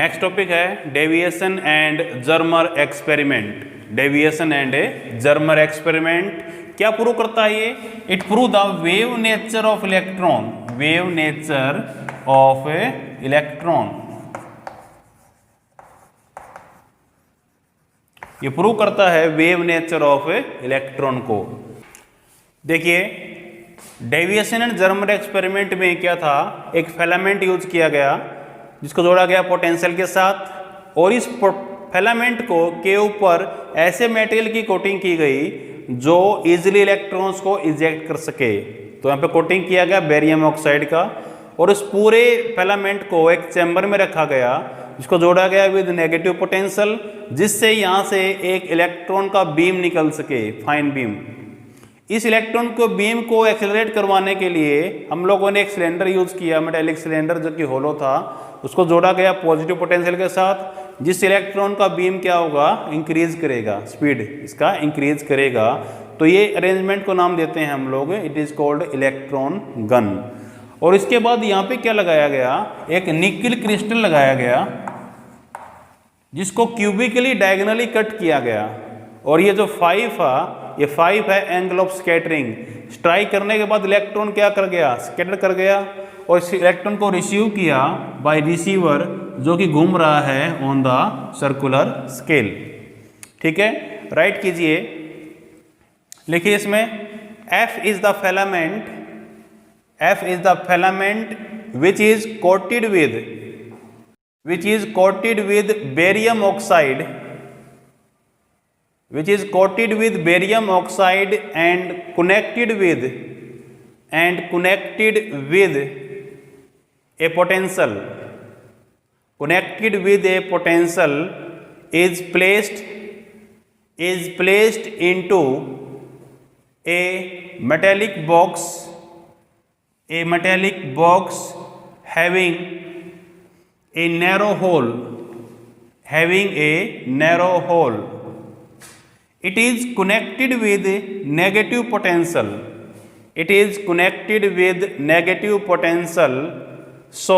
Next topic है deviation and Germer experiment. Deviation and Germer experiment क्या prove करता है ये? It prove the wave nature of electron, wave nature of electron. ये prove करता है वेव नेचर ऑफ इलेक्ट्रॉन को। देखिए डेविएशन एंड जर्मर एक्सपेरिमेंट में क्या था, एक फिलामेंट यूज किया गया जिसको जोड़ा गया पोटेंशियल के साथ, और इस फिलामेंट को के ऊपर ऐसे मटेरियल की कोटिंग की गई जो इजीली इलेक्ट्रॉन्स को इजेक्ट कर सके। तो यहाँ पे कोटिंग किया गया बेरियम ऑक्साइड का, और इस पूरे फिलामेंट को एक चैम्बर में रखा गया जिसको जोड़ा गया विद नेगेटिव पोटेंशियल, जिससे यहाँ से एक इलेक्ट्रॉन का बीम निकल सके, फाइन बीम। इस इलेक्ट्रॉन को बीम को एक्सेलरेट करवाने के लिए हम लोगों ने एक सिलेंडर यूज किया, मेटालिक सिलेंडर जो कि होलो था, उसको जोड़ा गया पॉजिटिव पोटेंशियल के साथ, जिस इलेक्ट्रॉन का बीम क्या होगा, इंक्रीज करेगा, स्पीड इसका इंक्रीज करेगा। तो ये अरेंजमेंट को नाम देते हैं हम लोग, it is called electron gun. और इसके बाद यहाँ पे क्या लगाया गया, एक निकल क्रिस्टल लगाया गया जिसको क्यूबिकली डायगोनली कट किया गया, और ये जो 5 है, ये 5 है एंगल ऑफ स्कैटरिंग। स्ट्राइक करने के बाद इलेक्ट्रॉन क्या कर गया, स्कैटर कर गया, और इस इलेक्ट्रॉन को रिसीव किया बाय रिसीवर जो कि घूम रहा है ऑन द सर्कुलर स्केल। ठीक है, राइट कीजिए, लिखिए इसमें F is the filament, F is the filament which is coated with barium oxide, which is coated with barium oxide and connected with a potential, is placed into a metallic box having a narrow hole. It is connected with negative potential. So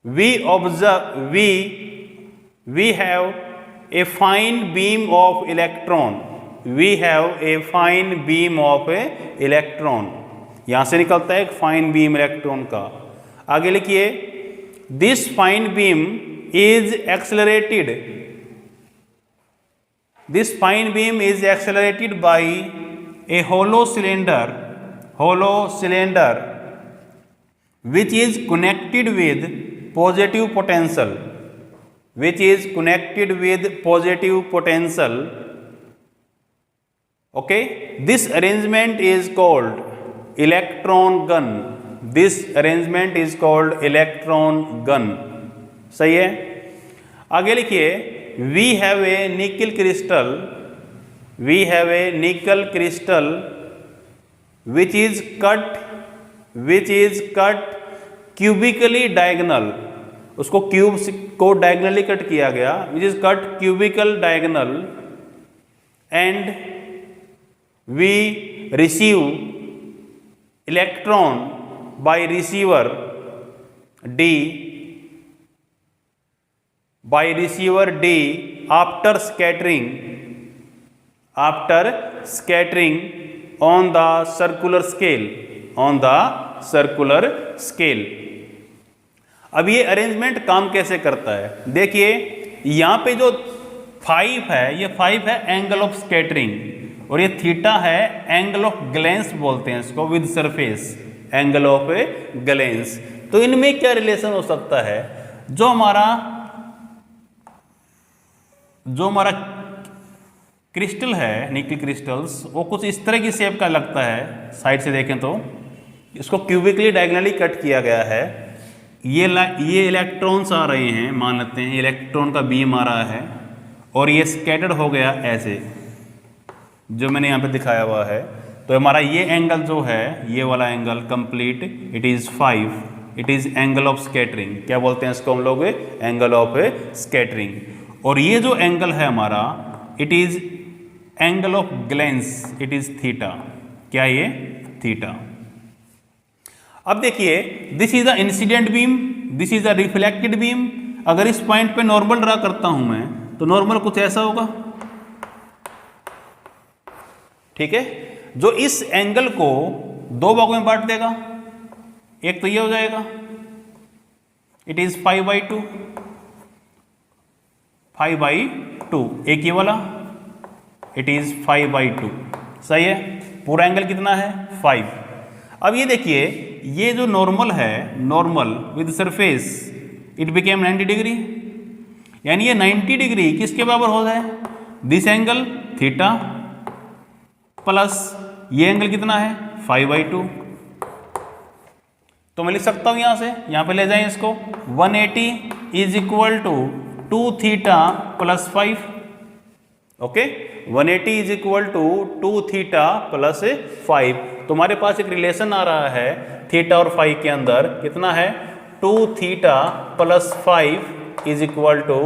we have a fine beam of electron. यहां से निकलता है एक fine beam electron का। आगे लिखिए, this fine beam is accelerated by a hollow cylinder which is connected with positive potential. Okay, this arrangement is called electron gun. सही है। आगे लिखिए, we have a nickel crystal which is cut cubically diagonal. उसको cube को diagonally cut किया गया, which is cut cubical diagonal, and we receive electron by receiver D after scattering on the circular scale. अब ये arrangement काम कैसे करता है, देखिए यहाँ पे जो 5 है, ये 5 है एंगल ऑफ स्कैटरिंग, और ये थीटा है एंगल ऑफ ग्लेंस बोलते हैं इसको, with surface angle of glens. तो इनमें क्या रिलेशन हो सकता है, जो हमारा क्रिस्टल है, निकल क्रिस्टल्स, वो कुछ इस तरह की शेप का लगता है, साइड से देखें तो इसको क्यूबिकली डायगोनली कट किया गया है। ये इलेक्ट्रॉन्स आ रहे हैं, मान लेते हैं इलेक्ट्रॉन का बीम आ रहा है, और ये स्कैटर्ड हो गया ऐसे, जो मैंने यहाँ पे दिखाया हुआ है। तो हमारा ये एंगल जो है, ये वाला angle complete, it is 5, it is angle of scattering. क्या बोलते हैं इसको हम लोग, एंगल ऑफ स्कैटरिंग। और ये जो एंगल है हमारा, it is angle of glens, it is theta. क्या ये, थीटा। अब देखिए, this is the incident beam, this is a reflected beam. अगर इस पॉइंट पे नॉर्मल ड्रा करता हूं मैं, तो नॉर्मल कुछ ऐसा होगा, ठीक है, जो इस एंगल को दो भागों में बांट देगा। एक तो ये हो जाएगा, इट इज 5/2, 5/2। एक ये वाला, इट इज 5/2। सही है, पूरा एंगल कितना है 5। अब ये देखिए, ये जो नॉर्मल है, normal with surface, it became 90 degree, यानी ये 90 डिग्री किसके बराबर हो जाए, दिस एंगल थीटा प्लस ये एंगल कितना है 5/2। तो मैं लिख सकता हूं यहां से, यहां पे ले जाएं इसको, 180 is equal to 2 theta plus 5। Okay, 180 is equal to 2 theta plus 5। तुम्हारे पास एक रिलेशन आ रहा है थीटा और 5 के अंदर, कितना है 2 theta plus 5 is equal to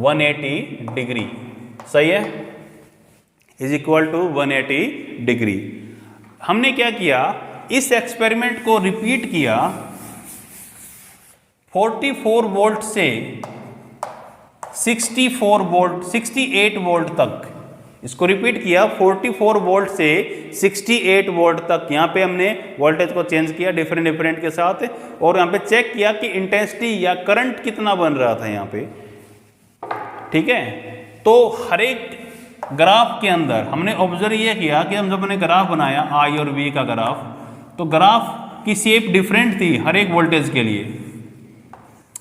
180 degree. सही है, इज इक्वल टू 180 डिग्री। हमने क्या किया, इस एक्सपेरिमेंट को रिपीट किया 44 वोल्ट से 64 वोल्ट 68 वोल्ट तक। इसको रिपीट किया 44 वोल्ट से 68 वोल्ट तक। यहाँ पे हमने वोल्टेज को चेंज किया डिफरेंट के साथ, और यहाँ पे चेक किया कि इंटेंसिटी या करंट कितना बन रहा था यहाँ पे, ठीक है। तो हर एक ग्राफ के अंदर हमने ऑब्जर्व ये किया कि हम जब हमने ग्राफ बनाया I और V का ग्राफ, तो ग्राफ की शेप डिफरेंट थी हर एक वोल्टेज के लिए,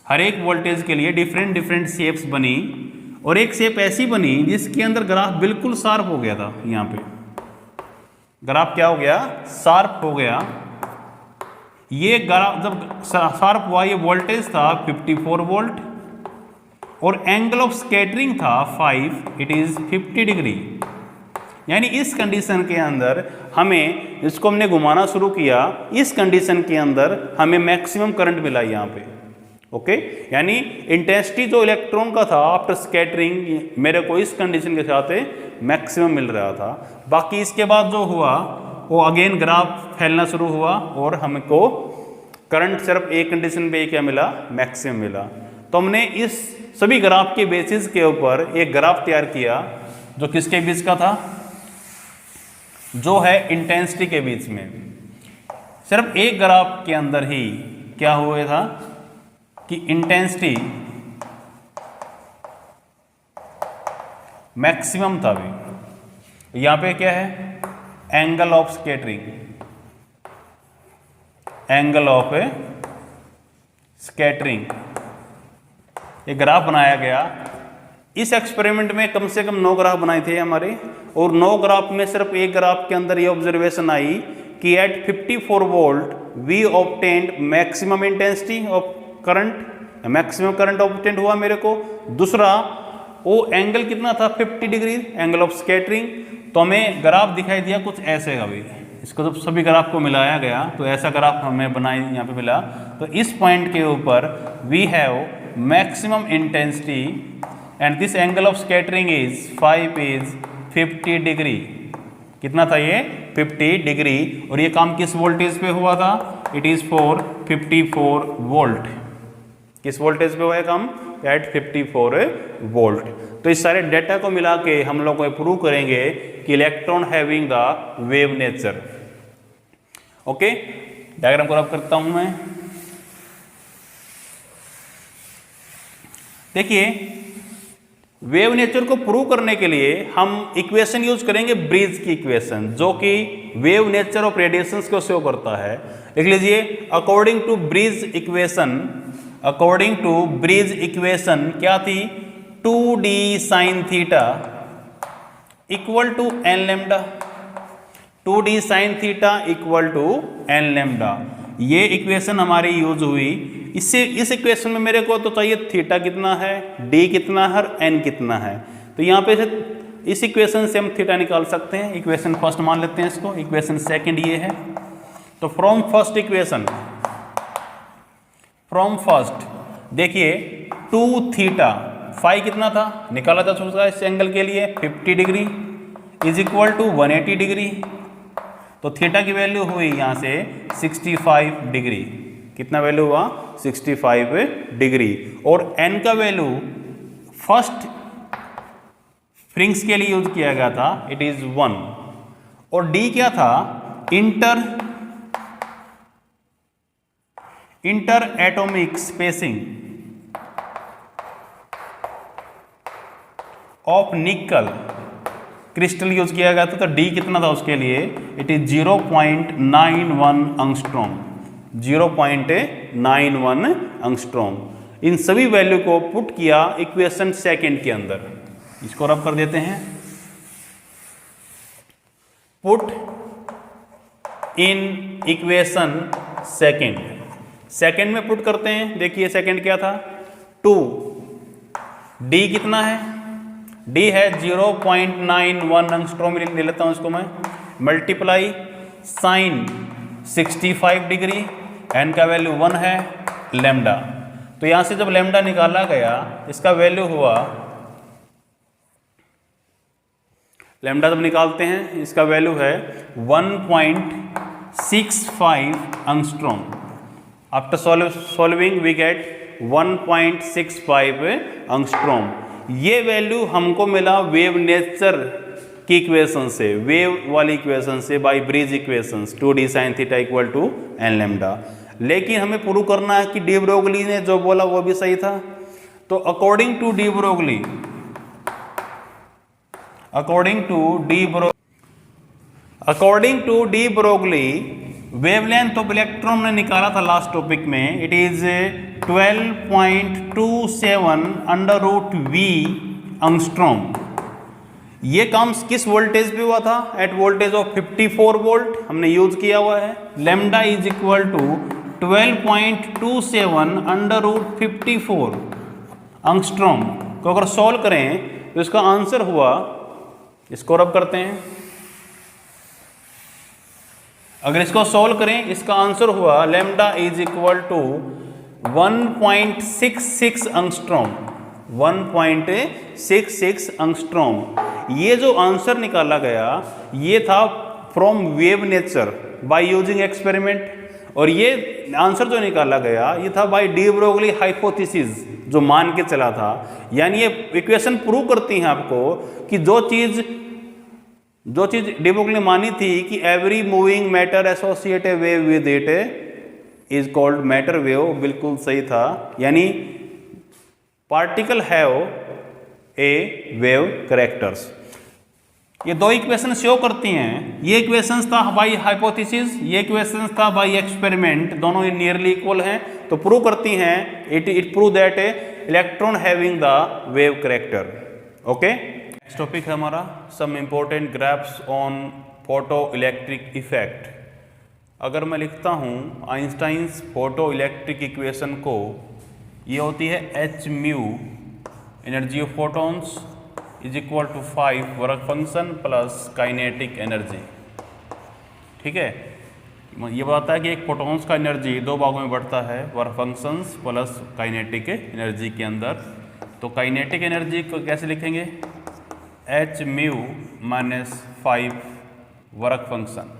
हर एक वोल्टेज के लिए डिफरेंट शेप्स बनी, और एक शेप ऐसी बनी जिसके अंदर ग्राफ बिल्कुल शार्प हो गया था। यहाँ पे ग्राफ क्या हो गया, शार्प हो गया। ये ग्राफ जब शार्प हुआ, ये वोल्टेज था 54 वोल्ट और एंगल ऑफ स्कैटरिंग था 5, इट इज 50 डिग्री। यानी इस कंडीशन के अंदर हमें, इसको हमने घुमाना शुरू किया, इस कंडीशन के अंदर हमें मैक्सिमम करंट मिला यहाँ पे। ओके, यानी इंटेंसिटी जो इलेक्ट्रॉन का था आफ्टर स्कैटरिंग, मेरे को इस कंडीशन के साथ मैक्सिमम मिल रहा था। बाकी इसके बाद जो हुआ वो अगेन ग्राफ फैलना शुरू हुआ और हमको करंट सिर्फ एक कंडीशन पे क्या मिला, मैक्सिमम मिला। तो हमने इस सभी ग्राफ के बेसिस के ऊपर एक ग्राफ तैयार किया जो किसके बीच का था, जो है इंटेंसिटी के बीच में। सिर्फ एक ग्राफ के अंदर ही क्या हुआ था कि इंटेंसिटी मैक्सिमम था भी। यहां पे क्या है, angle of scattering, angle of scattering, एक ग्राफ बनाया गया। इस एक्सपेरिमेंट में कम से कम 9 ग्राफ बनाए थे हमारे, और 9 ग्राफ में सिर्फ एक ग्राफ के अंदर ये ऑब्जर्वेशन आई कि at 54 volt we obtained maximum intensity of current, maximum current obtained हुआ मेरे को। दूसरा, वो एंगल कितना था 50 डिग्री, एंगल ऑफ स्कैटरिंग। तो हमें ग्राफ दिखाई दिया कुछ ऐसे का भी। इसको जब सभी ग्राफ को मिलाया गया तो ऐसा ग्राफ हमें बनाई यहाँ पे मिला। तो इस पॉइंट के ऊपर we have maximum intensity and this angle of scattering is 50 degree. कितना था ये, 50 डिग्री। और ये काम किस वोल्टेज पे हुआ था, इट इज फॉर 54 वोल्ट। किस वोल्टेज पे हुआ है काम, एट 54 वोल्ट। तो इस सारे डेटा को मिला के हम लोग को प्रूव करेंगे कि electron having the wave nature. Okay, diagram को रब करता हूं मैं। देखिए, वेव नेचर को प्रूव करने के लिए हम इक्वेशन यूज करेंगे, ब्रीज की इक्वेशन, जो कि वेव नेचर ऑफ रेडिएशंस को शो करता है। लिख लीजिए, according to Bragg equation, according to Bragg equation क्या थी, 2d sine theta equal to n lambda, 2d sine theta equal to n lambda. ये इक्वेशन हमारी यूज हुई। इससे इस इक्वेशन में मेरे को तो चाहिए थीटा कितना है, d कितना है और n कितना है। तो यहाँ पे से इस इक्वेशन से हम थीटा निकाल सकते हैं। इक्वेशन फर्स्ट मान लेते हैं इसको, इक्वेशन सेकंड ये है। तो from first equation, from first देखिए 2 थीटा, फाई कितना था निकाला था सोचा इस एंगल के लिए 50 degree is equal to 180 degree. तो थीटा की वैल्यू हुई यहाँ से 65 डिग्री। कितना वैल्यू हुआ 65 डिग्री। और n का वैल्यू फर्स्ट फ्रिंग्स के लिए यूज किया गया था, इट इज 1। और d क्या था, inter atomic spacing of nickel crystal use किया गया था। तो d कितना था उसके लिए, इट इज 0.91 एंगस्ट्रॉम, 0.91 एंगस्ट्रॉम। इन सभी वैल्यू को पुट किया इक्वेशन सेकंड के अंदर। इसको रब कर देते हैं, पुट इन इक्वेशन सेकंड में पुट करते हैं। देखिए सेकंड क्या था, 2, d कितना है, d है 0.91 एंगस्ट्रॉम, ले लेता हूं इसको मैं, मल्टीप्लाई साइन 65 डिग्री, n का वैल्यू 1 है, लैम्डा। तो यहां से जब लैम्डा निकाला गया, इसका वैल्यू हुआ, लैम्डा जब निकालते हैं इसका वैल्यू है 1.65 angstrom. After solving we get 1.65 angstrom. ये वैल्यू हमको मिला वेव नेचर की इक्वेशन से, वेव वाली इक्वेशन से, by Bragg equations, 2d sin theta equal to n lambda. लेकिन हमें प्रूव करना है कि डी ब्रोगली ने जो बोला वो भी सही था। तो according to de Broglie wavelength of electron ने निकाला था लास्ट टॉपिक में, इट इज 12.27 √v एंगस्ट्रॉम। ये काम किस वोल्टेज पे हुआ था, एट वोल्टेज ऑफ 54 वोल्ट हमने यूज किया हुआ है। Lambda is equal to 12.27 √54 angstrom को अगर सॉल्व करें तो इसका आंसर हुआ, इसको रब करते हैं, अगर इसको सॉल्व करें इसका आंसर हुआ lambda is equal to 1.66 angstrom, 1.66 angstrom. ये जो आंसर निकाला गया ये था from wave nature by using experiment, और ये आंसर जो निकाला गया ये था बाय डी ब्रोगली हाइपोथेसिस, जो मान के चला था। यानी ये इक्वेशन प्रूव करती हैं आपको कि जो चीज डी ब्रोगली ने मानी थी कि every moving matter associate a wave with it is called matter wave, बिल्कुल सही था। यानी particle have a wave characters. ये दो इक्वेशन शो करती हैं, ये इक्वेशंस था बाय हाइपोथेसिस, ये इक्वेशंस था बाय एक्सपेरिमेंट, दोनों नियरली इक्वल हैं। तो प्रूव करती हैं, it prove that electron having the wave character. Okay, next topic है हमारा some important graphs on photo electric effect. अगर मैं लिखता हूँ आइंस्टाइंस फोटो इलेक्ट्रिक इक्वेशन को, ये होती है h mu energy of photons is equal to 5 work function plus kinetic energy. ठीक है, ये बताता है कि एक फोटॉन्स का एनर्जी दो भागों में बढ़ता है, work functions plus kinetic energy के अंदर। तो काइनेटिक एनर्जी को कैसे लिखेंगे, h mu minus 5 work function.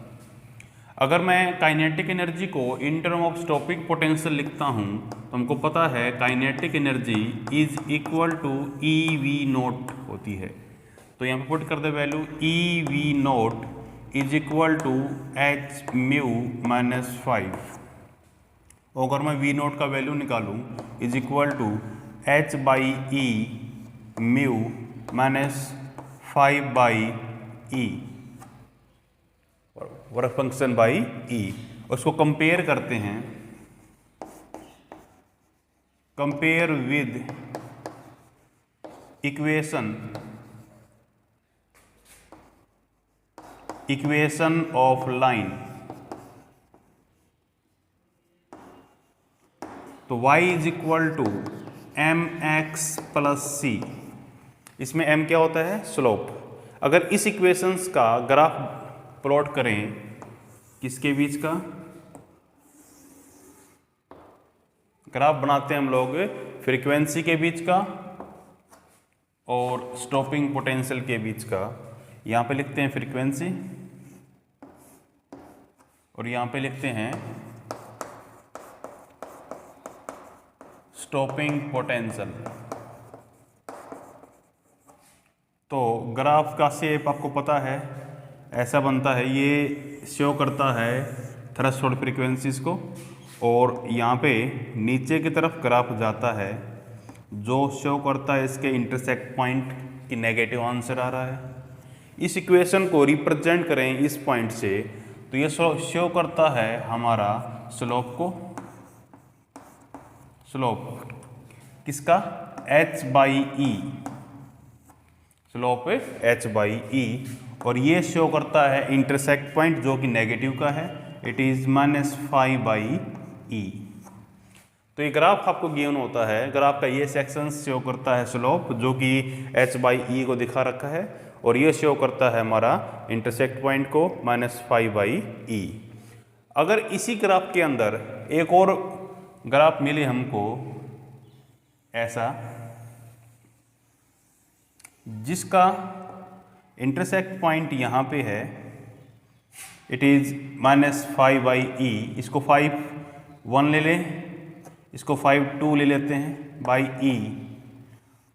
अगर मैं काइनेटिक एनर्जी को in term of stopping potential लिखता हूँ तो हमको पता है kinetic energy is equal to e v naught होती है। तो यहाँ पे पुट कर दे value e v naught is equal to h mu minus 5। और अगर मैं वी नोट का वैल्यू निकालूँ is equal to H by E mu minus 5 by E, work function by E. उसको कंपेयर करते हैं, compare with equation of line. तो y is equal to M X plus C. इसमें m क्या होता है, स्लोप। अगर इस इक्वेशंस का ग्राफ प्लॉट करें, किसके बीच का ग्राफ बनाते हैं हम लोग, फ्रीक्वेंसी के बीच का और स्टॉपिंग पोटेंशियल के बीच का। यहाँ पे लिखते हैं फ्रीक्वेंसी और यहाँ पे लिखते हैं स्टॉपिंग पोटेंशियल। तो ग्राफ का शेप आपको पता है, ऐसा बनता है। ये शो करता है थ्रेशोल्ड फ्रीक्वेंसीज को, और यहाँ पे नीचे की तरफ ग्राफ जाता है जो शो करता है इसके इंटरसेक्ट पॉइंट की नेगेटिव आंसर आ रहा है। इस इक्वेशन को रिप्रेजेंट करें इस पॉइंट से, तो ये शो करता है हमारा स्लोप को। स्लोप किसका? h/e, slope h/e। और ये शो करता है इंटरसेक्ट पॉइंट जो कि नेगेटिव का है, इट इज -phi/e। तो ये ग्राफ आपको गिवन होता है, ग्राफ का ये सेक्शन शो करता है स्लोप जो कि h/e को दिखा रखा है, और ये शो करता है हमारा इंटरसेक्ट पॉइंट को -phi/e। अगर इसी ग्राफ के अंदर एक और ग्राफ मिले हमको ऐसा, जिसका इंटरसेक्ट पॉइंट यहाँ पे है, इट इज -phi/e। इसको 5/1 ले लें, इसको 5/2 ले लेते हैं बाई e।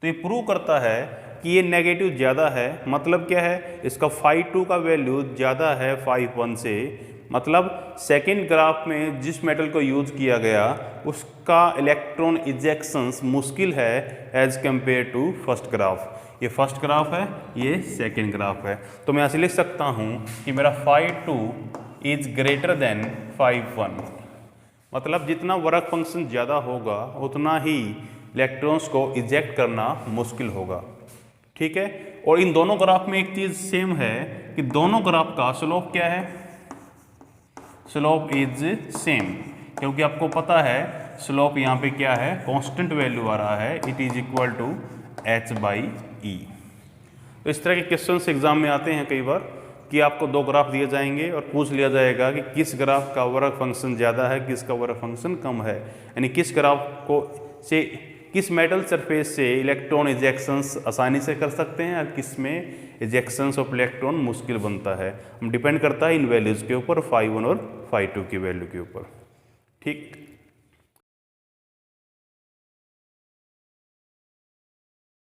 तो ये प्रूव करता है कि ये नेगेटिव ज़्यादा है। मतलब क्या है? इसका 5/2 का वैल्यू ज़्यादा है 5/1 से। मतलब सेकेंड ग्राफ में जिस मेटल को यूज किया गया उसका इलेक्ट्रॉन इजेक्शंस मुश्किल है as compare to first graph. ये फर्स्ट ग्राफ है, ये सेकेंड ग्राफ है। तो मैं ऐसे लिख सकता हूँ कि मेरा 5/2 इज ग्रेटर देन 5/1। मतलब जितना वर्क फंक्शन ज़्यादा होगा उतना ही इलेक्ट्रॉन्स को इजेक्ट करना मुश्किल होगा। ठीक है। और इन दोनों ग्राफ में एक चीज़ सेम है कि दोनों ग्राफ का स्लोप क्या है? स्लोप इज सेम, क्योंकि आपको पता है स्लोप यहाँ पे क्या है? कांस्टेंट वैल्यू आ रहा है, it is equal to h/e। तो इस तरह के क्वेश्चंस एग्जाम में आते हैं कई बार कि आपको दो ग्राफ दिए जाएंगे और पूछ लिया जाएगा कि किस ग्राफ का वर्क फंक्शन ज़्यादा है, किसका वर्क फंक्शन कम है। यानी किस ग्राफ को से किस मेटल सरफेस से इलेक्ट्रॉन इजेक्शंस आसानी से कर सकते हैं और किस में इजेक्शंस ऑफ इलेक्ट्रॉन मुश्किल बनता है। हम डिपेंड करता है इन वैल्यूज़ के ऊपर, phi1 और phi2 की वैल्यू के ऊपर। ठीक।